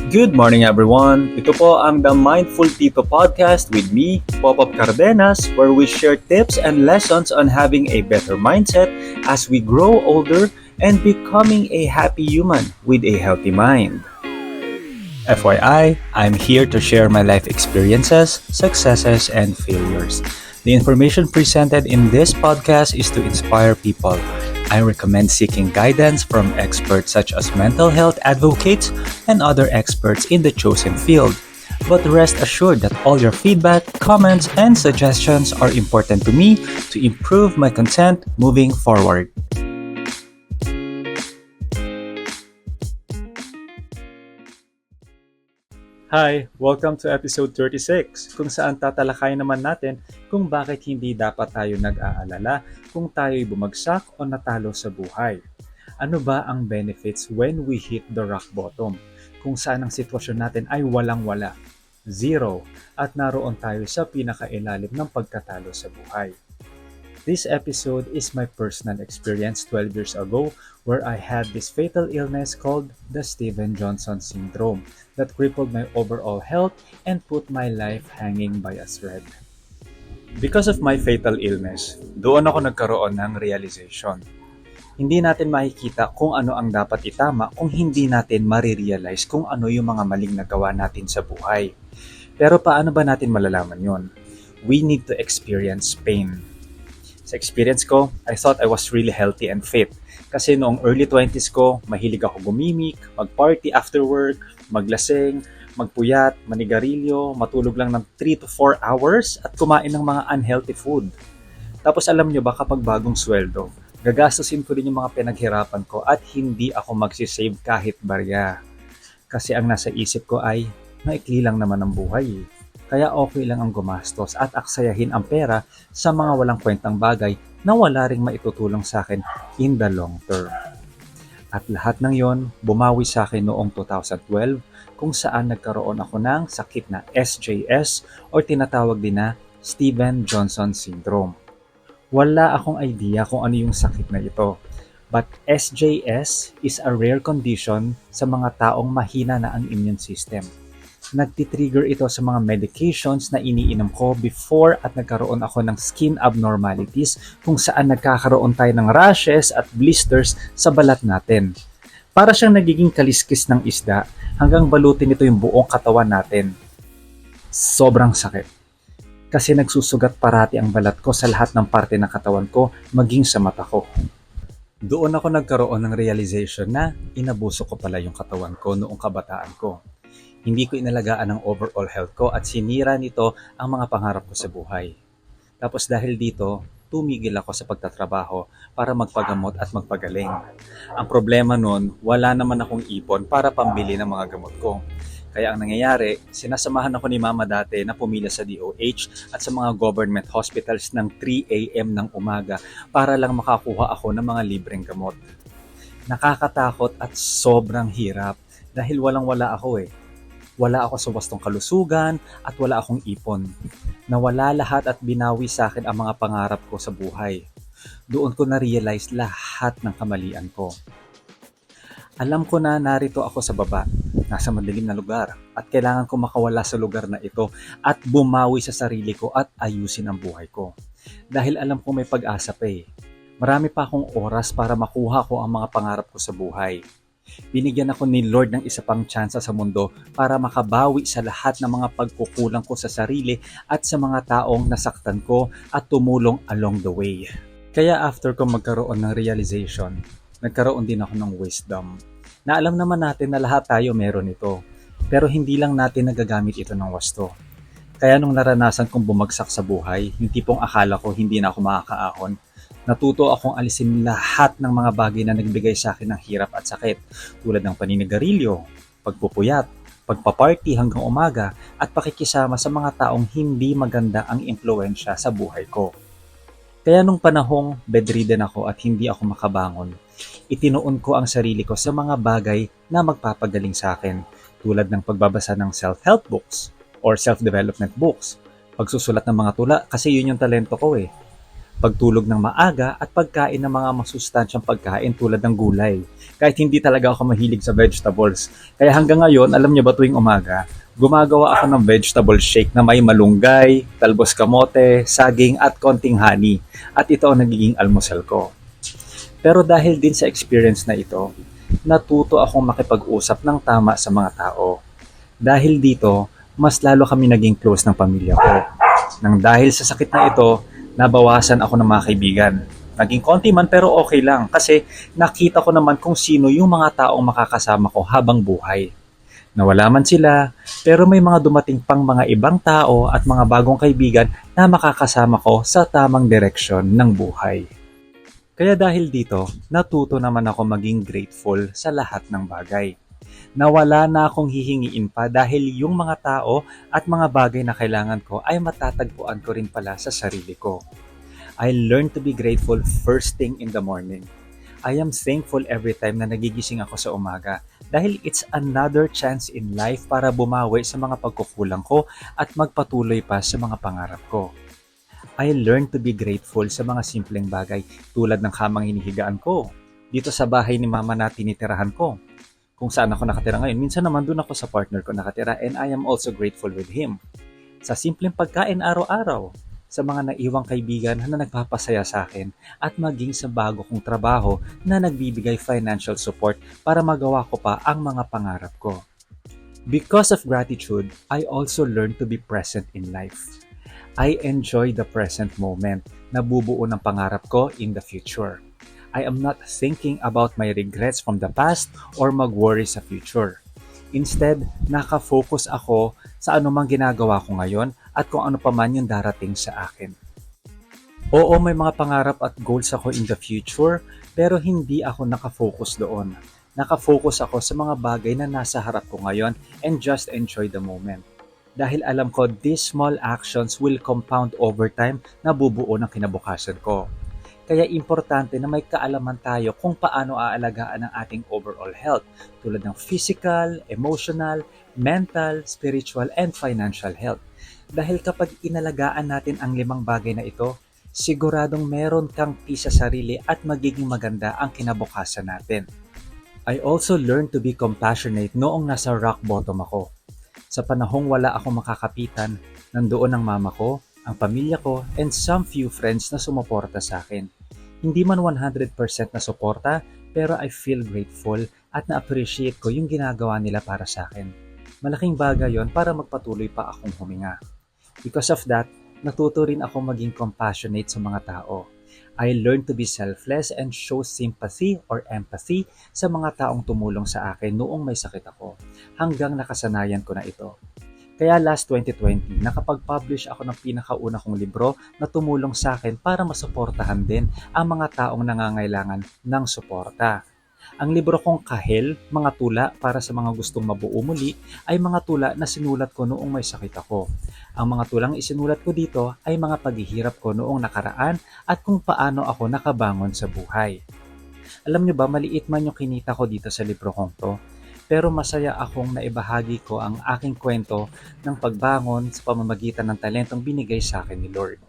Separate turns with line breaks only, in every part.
Good morning everyone! Ito po ang The Mindful Tito Podcast with me, Pop-Up Cardenas, where we share tips and lessons on having a better mindset as we grow older and becoming a happy human with a healthy mind. FYI, I'm here to share my life experiences, successes, and failures. The information presented in this podcast is to inspire people. I recommend seeking guidance from experts such as mental health advocates and other experts in the chosen field. But rest assured that all your feedback, comments, and suggestions are important to me to improve my content moving forward. Hi! Welcome to episode 36 kung saan tatalakayin naman natin kung bakit hindi dapat tayo nag-aalala kung tayo'y bumagsak o natalo sa buhay. Ano ba ang benefits when we hit the rock bottom? Kung saan ang sitwasyon natin ay walang-wala, zero, at naroon tayo sa pinakailalim ng pagkatalo sa buhay. This episode is my personal experience 12 years ago where I had this fatal illness called the Steven Johnson syndrome that crippled my overall health and put my life hanging by a thread. Because of my fatal illness, doon ako nagkaroon ng realization. Hindi natin makikita kung ano ang dapat itama kung hindi natin marirealize kung ano yung mga maling nagawa natin sa buhay. Pero paano ba natin malalaman yon? We need to experience pain. Sa experience ko, I thought I was really healthy and fit. Kasi noong early 20s ko, mahilig ako gumimik, mag-party after work, maglasing, magpuyat, manigarilyo, matulog lang ng 3 to 4 hours at kumain ng mga unhealthy food. Tapos alam nyo ba kapag bagong sweldo, gagastusin ko din yung mga pinaghirapan ko at hindi ako magsisave kahit barya. Kasi ang nasa isip ko ay, maikli lang naman ang buhay. Kaya okay lang ang gumastos at aksayahin ang pera sa mga walang kwentang bagay na wala ring maitutulong sa akin in the long term. At lahat ng yon bumawi sa akin noong 2012 kung saan nagkaroon ako ng sakit na SJS o tinatawag din na Steven Johnson syndrome. Wala akong idea kung ano yung sakit na ito. But SJS is a rare condition sa mga taong mahina na ang immune system. Nagtitrigger ito sa mga medications na iniinom ko before at nagkaroon ako ng skin abnormalities kung saan nagkakaroon tayo ng rashes at blisters sa balat natin. Para siyang nagiging kaliskis ng isda hanggang balutin ito yung buong katawan natin. Sobrang sakit. Kasi nagsusugat parati ang balat ko sa lahat ng parte ng katawan ko maging sa mata ko. Doon ako nagkaroon ng realization na inabuso ko pala yung katawan ko noong kabataan ko. Hindi ko inalagaan ang overall health ko at sinira nito ang mga pangarap ko sa buhay. Tapos dahil dito, tumigil ako sa pagtatrabaho para magpagamot at magpagaling. Ang problema nun, wala naman akong ipon para pambili ng mga gamot ko. Kaya ang nangyayari, sinasamahan ako ni Mama dati na pumila sa DOH at sa mga government hospitals ng 3 a.m. ng umaga para lang makakuha ako ng mga libreng gamot. Nakakatakot at sobrang hirap dahil walang-wala ako eh. Wala ako sa wastong kalusugan at wala akong ipon. Nawala lahat at binawi sa akin ang mga pangarap ko sa buhay. Doon ko na-realize lahat ng kamalian ko. Alam ko na narito ako sa baba, nasa madilim na lugar, at kailangan ko makawala sa lugar na ito at bumawi sa sarili ko at ayusin ang buhay ko. Dahil alam ko may pag-asa pa eh. Marami pa akong oras para makuha ko ang mga pangarap ko sa buhay. Binigyan ako ni Lord ng isa pang tsansa sa mundo para makabawi sa lahat ng mga pagkukulang ko sa sarili at sa mga taong nasaktan ko at tumulong along the way. Kaya after ko magkaroon ng realization, nagkaroon din ako ng wisdom. Na alam naman natin na lahat tayo meron ito, pero hindi lang natin nagagamit ito ng wasto. Kaya nung naranasan kong bumagsak sa buhay, yung tipong akala ko hindi na ako makakaahon, natuto akong alisin lahat ng mga bagay na nagbigay sa akin ng hirap at sakit tulad ng paninigarilyo, pagpupuyat, pagpaparty hanggang umaga at pakikisama sa mga taong hindi maganda ang impluwensya sa buhay ko. Kaya nung panahong bedridden ako at hindi ako makabangon, itinuon ko ang sarili ko sa mga bagay na magpapagaling sa akin tulad ng pagbabasa ng self-help books or self-development books, pagsusulat ng mga tula kasi yun yung talento ko eh. pagtulog ng maaga at pagkain ng mga masustansyang pagkain tulad ng gulay. Kahit hindi talaga ako mahilig sa vegetables. Kaya hanggang ngayon, alam niyo ba tuwing umaga, gumagawa ako ng vegetable shake na may malunggay, talbos kamote, saging at konting honey. At ito ang nagiging almusal ko. Pero dahil din sa experience na ito, natuto akong makipag-usap ng tama sa mga tao. Dahil dito, mas lalo kami naging close ng pamilya ko. Nang dahil sa sakit na ito, nabawasan ako ng mga kaibigan. Naging konti man pero okay lang kasi nakita ko naman kung sino yung mga taong makakasama ko habang buhay. Nawala man sila, pero may mga dumating pang mga ibang tao at mga bagong kaibigan na makakasama ko sa tamang direksyon ng buhay. Kaya dahil dito, natuto naman ako maging grateful sa lahat ng bagay. Nawala na akong hihingiin pa dahil yung mga tao at mga bagay na kailangan ko ay matatagpuan ko rin pala sa sarili ko. I learned to be grateful first thing in the morning. I am thankful every time na nagigising ako sa umaga dahil it's another chance in life para bumawi sa mga pagkukulang ko at magpatuloy pa sa mga pangarap ko. I learned to be grateful sa mga simpleng bagay tulad ng kamang hinihigaan ko, dito sa bahay ni mama na tinitirahan ko, kung saan ako nakatira ngayon. Minsan naman doon ako sa partner ko nakatira and I am also grateful with him. Sa simpleng pagkain araw-araw, sa mga naiwang kaibigan na nagpapasaya sa akin at maging sa bago kong trabaho na nagbibigay financial support para magawa ko pa ang mga pangarap ko. Because of gratitude, I also learned to be present in life. I enjoy the present moment na bubuo ng pangarap ko in the future. I am not thinking about my regrets from the past or mag-worry sa future. Instead, nakafocus ako sa anumang ginagawa ko ngayon at kung ano pa man yung darating sa akin. Oo, may mga pangarap at goals ako in the future, pero hindi ako nakafocus doon. Nakafocus ako sa mga bagay na nasa harap ko ngayon and just enjoy the moment. Dahil alam ko, these small actions will compound over time na bubuo ng kinabukasan ko. Kaya importante na may kaalaman tayo kung paano aalagaan ang ating overall health tulad ng physical, emotional, mental, spiritual, and financial health. Dahil kapag inalagaan natin ang 5 bagay na ito, siguradong meron kang peace sa sarili at magiging maganda ang kinabukasan natin. I also learned to be compassionate noong nasa rock bottom ako. Sa panahong wala akong makakapitan, nandoon ang mama ko, ang pamilya ko, and some few friends na sumuporta sa akin. Hindi man 100% na suporta, pero I feel grateful at na-appreciate ko yung ginagawa nila para sa akin. Malaking bagay yon para magpatuloy pa akong huminga. Because of that, natuto rin ako maging compassionate sa mga tao. I learned to be selfless and show sympathy or empathy sa mga taong tumulong sa akin noong may sakit ako, hanggang nakasanayan ko na ito. Kaya last 2020, nakapag-publish ako ng pinakauna kong libro na tumulong sa akin para masuportahan din ang mga taong nangangailangan ng suporta. Ang libro kong Kahel, Mga Tula para sa mga gustong mabuo muli, ay mga tula na sinulat ko noong may sakit ako. Ang mga tulang isinulat ko dito ay mga paghihirap ko noong nakaraan at kung paano ako nakabangon sa buhay. Alam niyo ba, maliit man yung kinita ko dito sa libro kong to, pero masaya akong naibahagi ko ang aking kwento ng pagbangon sa pamamagitan ng talentong binigay sa akin ni Lord.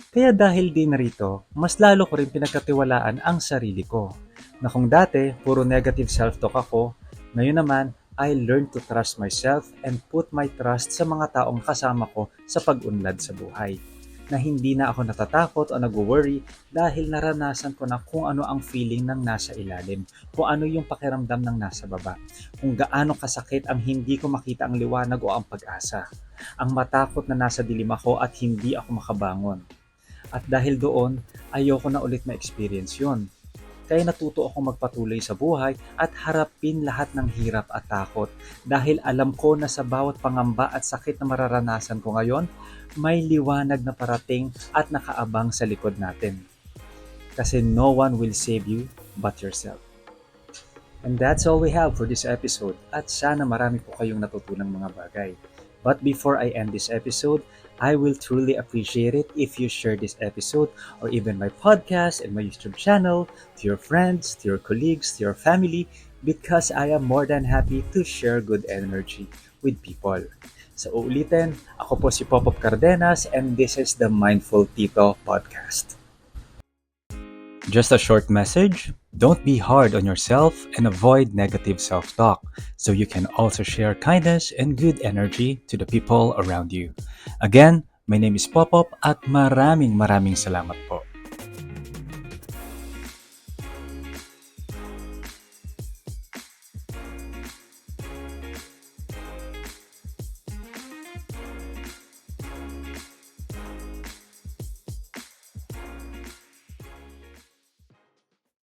Kaya dahil din rito, mas lalo ko rin pinagkatiwalaan ang sarili ko. Na kung dati, puro negative self-talk ako, ngayon naman, I learned to trust myself and put my trust sa mga taong kasama ko sa pag-unlad sa buhay. Na hindi na ako natatakot o nag-worry dahil naranasan ko na kung ano ang feeling ng nasa ilalim, kung ano yung pakiramdam ng nasa baba, kung gaano kasakit ang hindi ko makita ang liwanag o ang pag-asa, ang matakot na nasa dilim ako at hindi ako makabangon. At dahil doon, ayoko na ulit ma-experience yun. Kaya natuto akong magpatuloy sa buhay at harapin lahat ng hirap at takot dahil alam ko na sa bawat pangamba at sakit na mararanasan ko ngayon, may liwanag na parating at nakaabang sa likod natin. Kasi no one will save you but yourself. And that's all we have for this episode at sana marami po kayong natutunang mga bagay. But before I end this episode, I will truly appreciate it if you share this episode or even my podcast and my YouTube channel to your friends, to your colleagues, to your family because I am more than happy to share good energy with people. So uulitin, ako po si Popop Cardenas and this is the Mindful Tito Podcast. Just a short message: don't be hard on yourself and avoid negative self talk so you can also share kindness and good energy to the people around you. Again, my name is Popop at maraming salamat po.